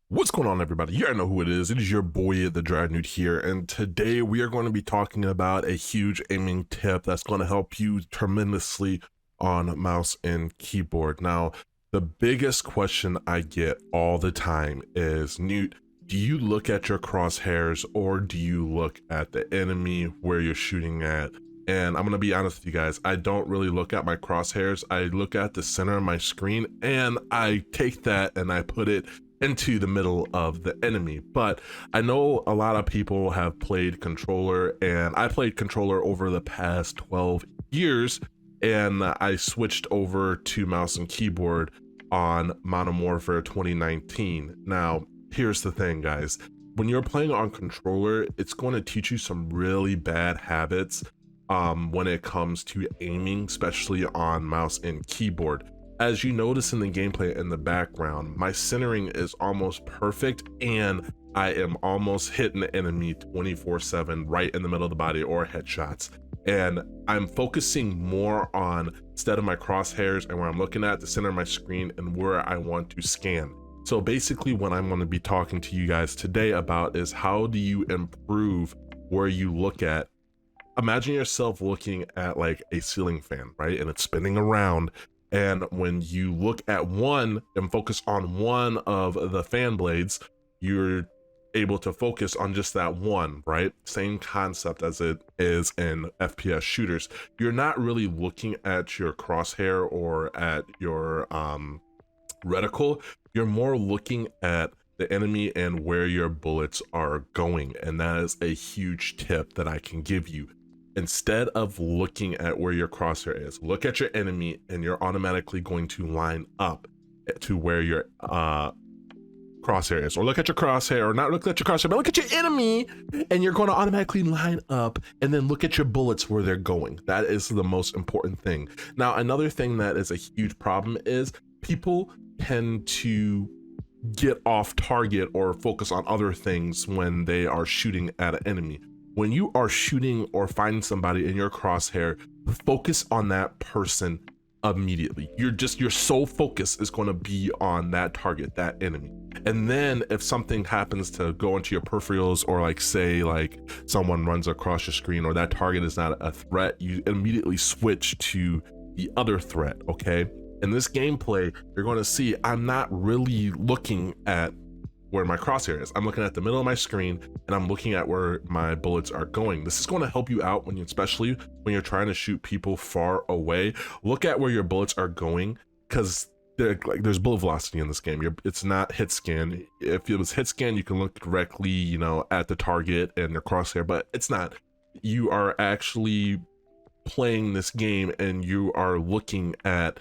What's going on, everybody? You already know who it is. It is your boy, Thedryernewt here, and today we are going to be talking about a huge aiming tip that's going to help you tremendously on mouse and keyboard. Now, the biggest question I get all the time is, Newt, do you look at your crosshairs or do you look at the enemy where you're shooting at? And I'm going to be honest with you guys, I don't really look at my crosshairs. I look at the center of my screen and I take that and I put it into the middle of the enemy. But I know a lot of people have played controller, and I played controller over the past 12 years, and I switched over to mouse and keyboard on Modern Warfare 2019. Now, here's the thing, guys. When you're playing on controller, it's going to teach you some really bad habits when it comes to aiming, especially on mouse and keyboard. As you notice in the gameplay in the background, my centering is almost perfect and I am almost hitting the enemy 24/7 right in the middle of the body or headshots. And I'm focusing more on, instead of my crosshairs and where I'm looking at, the center of my screen and where I want to scan. So basically what I'm going to be talking to you guys today about is how do you improve where you look at. Imagine yourself looking at like a ceiling fan, right? And it's spinning around. And when you look at one and focus on one of the fan blades, you're able to focus on just that one, right? Same concept as it is in FPS shooters. You're not really looking at your crosshair or at your reticle. You're more looking at the enemy and where your bullets are going. And that is a huge tip that I can give you. Instead of looking at where your crosshair is, look at your enemy and you're automatically going to line up to where your crosshair is. Or look at your crosshair, or not look at your crosshair, but look at your enemy and you're going to automatically line up and then look at your bullets where they're going. That is the most important thing. Now, another thing that is a huge problem is people tend to get off target or focus on other things when they are shooting at an enemy. When you are shooting or finding somebody in your crosshair, focus on that person immediately. Your sole focus is going to be on that target, that enemy. And then if something happens to go into your peripherals, or like say like someone runs across your screen or that target is not a threat, you immediately switch to the other threat, okay? In this gameplay, you're going to see I'm not really looking at where my crosshair is. I'm looking at the middle of my screen and I'm looking at where my bullets are going. This is going to help you out when you, especially when you're trying to shoot people far away. Look at where your bullets are going, because there's bullet velocity in this game. It's not hit scan. If it was hit scan, you can look directly, you know, at the target and your crosshair, but it's not. You are actually playing this game and you are looking at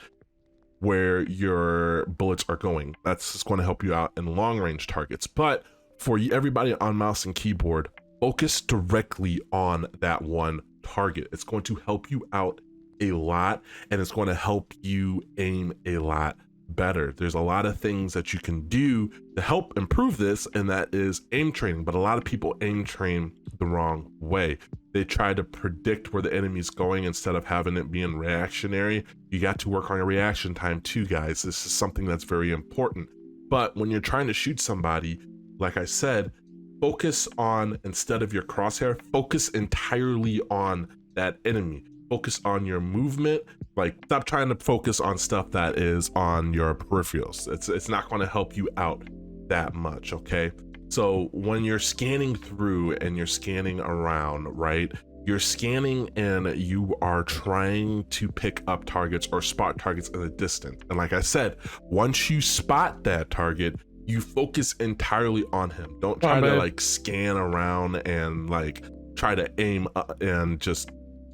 where your bullets are going. That's just going to help you out in long range targets. But for everybody on mouse and keyboard, focus directly on that one target. It's going to help you out a lot, and it's going to help you aim a lot better. There's a lot of things that you can do to help improve this, and that is aim training. But a lot of people aim train the wrong way. They try to predict where the enemy's going instead of having it being reactionary. You got to work on your reaction time too, guys. This is something that's very important. But when you're trying to shoot somebody, like I said, focus on, instead of your crosshair, focus entirely on that enemy. Focus on your movement. Like, stop trying to focus on stuff that is on your peripherals. It's not going to help you out that much, okay? So when you're scanning through and you're scanning around, right? You're scanning and you are trying to pick up targets or spot targets in the distance. And like I said, once you spot that target, you focus entirely on him. Don't try to like scan around and like try to aim and just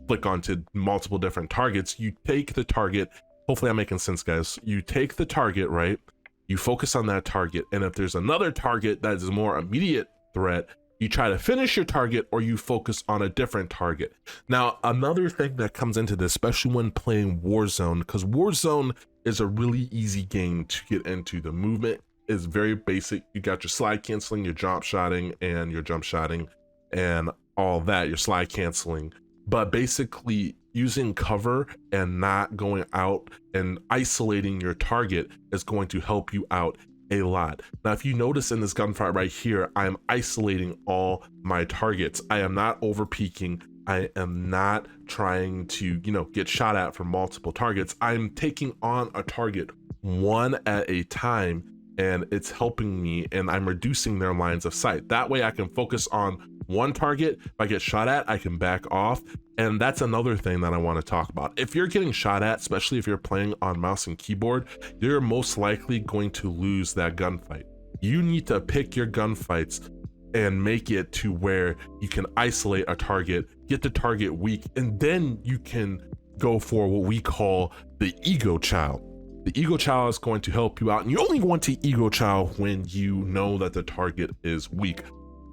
click onto multiple different targets. You take the target. Hopefully I'm making sense, guys. You take the target, right? You focus on that target, and if there's another target that is a more immediate threat, you try to finish your target or you focus on a different target. Now, another thing that comes into this, especially when playing Warzone, because Warzone is a really easy game to get into. The movement is very basic. You got your slide canceling, your drop shotting, and your jump shotting, and all that, your slide canceling. But basically, using cover and not going out and isolating your target is going to help you out a lot. Now, if you notice in this gunfight right here, I'm isolating all my targets. I am not over peaking. I am not trying to, get shot at from multiple targets. I'm taking on a target one at a time, and it's helping me, and I'm reducing their lines of sight. That way I can focus on one target. If I get shot at, I can back off. And that's another thing that I want to talk about. If you're getting shot at, especially if you're playing on mouse and keyboard, you're most likely going to lose that gunfight. You need to pick your gunfights and make it to where you can isolate a target, get the target weak, and then you can go for what we call the ego chow. The ego chow is going to help you out, and you only want to ego chow when you know that the target is weak.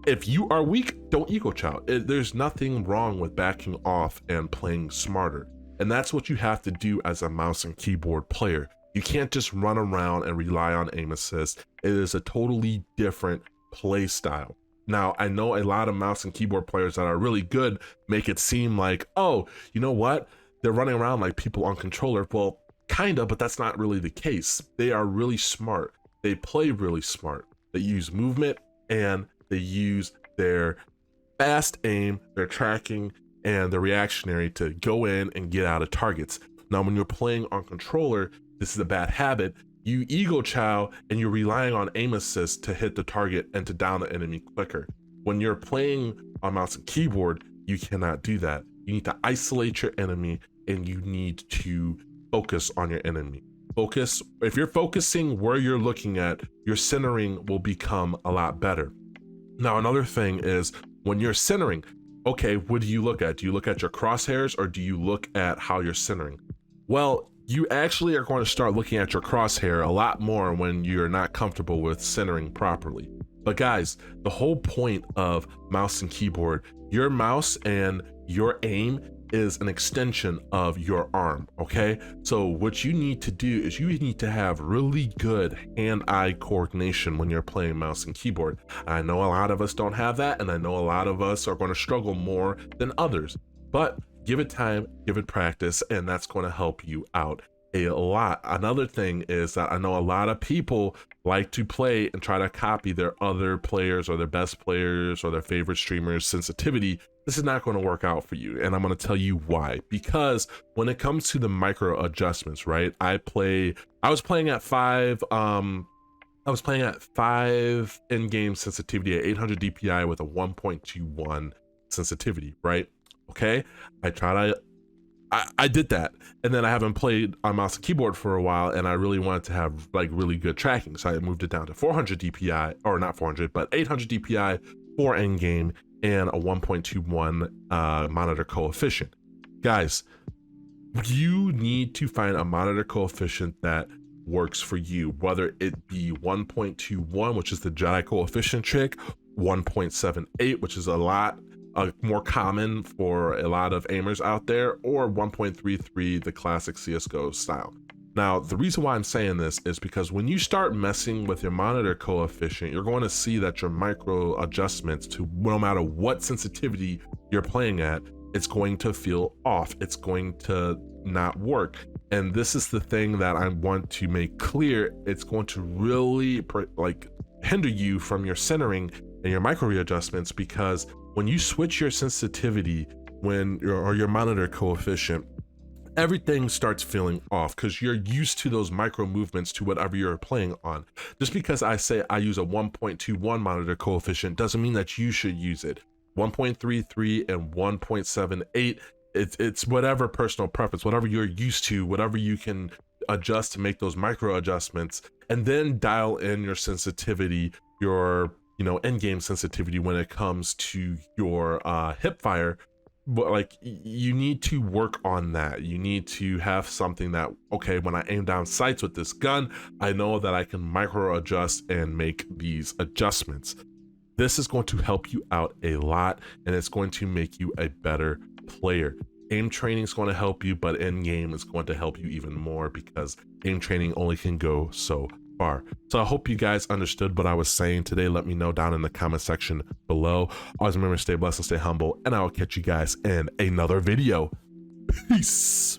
If you are weak, don't ego chow. There's nothing wrong with backing off and playing smarter. And that's what you have to do as a mouse and keyboard player. You can't just run around and rely on aim assist. It is a totally different play style. Now, I know a lot of mouse and keyboard players that are really good make it seem like, oh, you know what? They're running around like people on controller. Well, kinda, but that's not really the case. They are really smart. They play really smart. They use movement, and they use their fast aim, their tracking, and the reactionary to go in and get out of targets. Now, when you're playing on controller, this is a bad habit. You ego chow and you're relying on aim assist to hit the target and to down the enemy quicker. When you're playing on mouse and keyboard, you cannot do that. You need to isolate your enemy, and you need to focus on your enemy. Focus. If you're focusing where you're looking at, your centering will become a lot better. Now, another thing is when you're centering, okay, what do you look at? Do you look at your crosshairs, or do you look at how you're centering? Well, you actually are going to start looking at your crosshair a lot more when you're not comfortable with centering properly. But guys, the whole point of mouse and keyboard, your mouse and your aim is an extension of your arm, okay? So what you need to do is you need to have really good hand-eye coordination when you're playing mouse and keyboard. I know a lot of us don't have that, and I know a lot of us are going to struggle more than others, but give it time, give it practice, and that's going to help you out a lot. Another thing is that I know a lot of people like to play and try to copy their other players or their best players or their favorite streamers' sensitivity. This is not going to work out for you, and I'm going to tell you why. Because when it comes to the micro adjustments, right? I was playing at 5 in-game sensitivity at 800 DPI with a 1.21 sensitivity, right? Okay, I did that, and then I haven't played on mouse and keyboard for a while, and I really wanted to have like really good tracking, so I moved it down to 400 DPI, or not 400, but 800 DPI for in-game, and a 1.21 monitor coefficient. Guys, you need to find a monitor coefficient that works for you, whether it be 1.21, which is the Jedi coefficient trick, 1.78, which is a lot more common for a lot of aimers out there, or 1.33, the classic CSGO style. Now, the reason why I'm saying this is because when you start messing with your monitor coefficient, you're going to see that your micro adjustments to no matter what sensitivity you're playing at, it's going to feel off. It's going to not work. And this is the thing that I want to make clear. It's going to really hinder you from your centering and your micro readjustments, because when you switch your sensitivity or your monitor coefficient, everything starts feeling off because you're used to those micro movements to whatever you're playing on. Just because I say I use a 1.21 monitor coefficient doesn't mean that you should use it. 1.33 and 1.78, it's whatever personal preference, whatever you're used to, whatever you can adjust to make those micro adjustments, and then dial in your sensitivity, your end-game sensitivity when it comes to your hip fire. But like, you need to work on that. You need to have something that, okay, when I aim down sights with this gun, I know that I can micro adjust and make these adjustments. This is going to help you out a lot, and it's going to make you a better player. Aim training is going to help you, but in game is going to help you even more, because aim training only can go so far. So I hope you guys understood what I was saying today. Let me know down in the comment section below. Always remember, stay blessed and stay humble, and I will catch you guys in another video. Peace.